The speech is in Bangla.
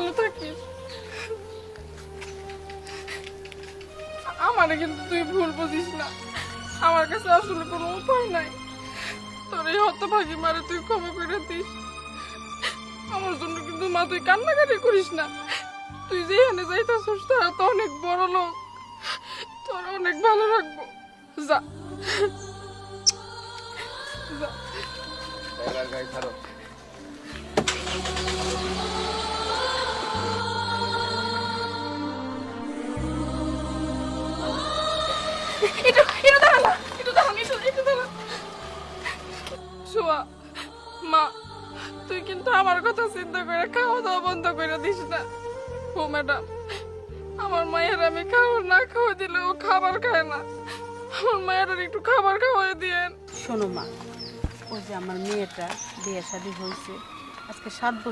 ভালো থাকিস। আমারে কিন্তু তুই ভুল বুঝিস না, আমার কাছে আসলে কোনো উপায় নাই। তোর এই হতভাগী মারে তুই ক্ষমা করে দিস। আমার জন্য কিন্তু মা তুই কান্নাকাটি করিস না। তুই যেখানে যাইতেছিস তারা তো অনেক বড় লোক, তোর অনেক ভালো রাখবো। যা যা। গাড়ি ছাড়ো। একটু দাঁড়া না, একটু দাঁড়ান, একটু দাঁড়ান। শোয়া মা, তুই কিন্তু আমার কথা চিন্তা করে খাওয়া দাওয়া বন্ধ করে দিস না। ও ম্যাডাম, আমার মায়ের আমি খাবার না খাওয়া দিলে ও খাবার খায় না। আমার মায়ের একটু খাবার খাওয়াই দিয়েন। শোনো মা, ওই যে আমার মেয়েটা বিয়ে শাদী হয়েছে, আজকে 7 বছর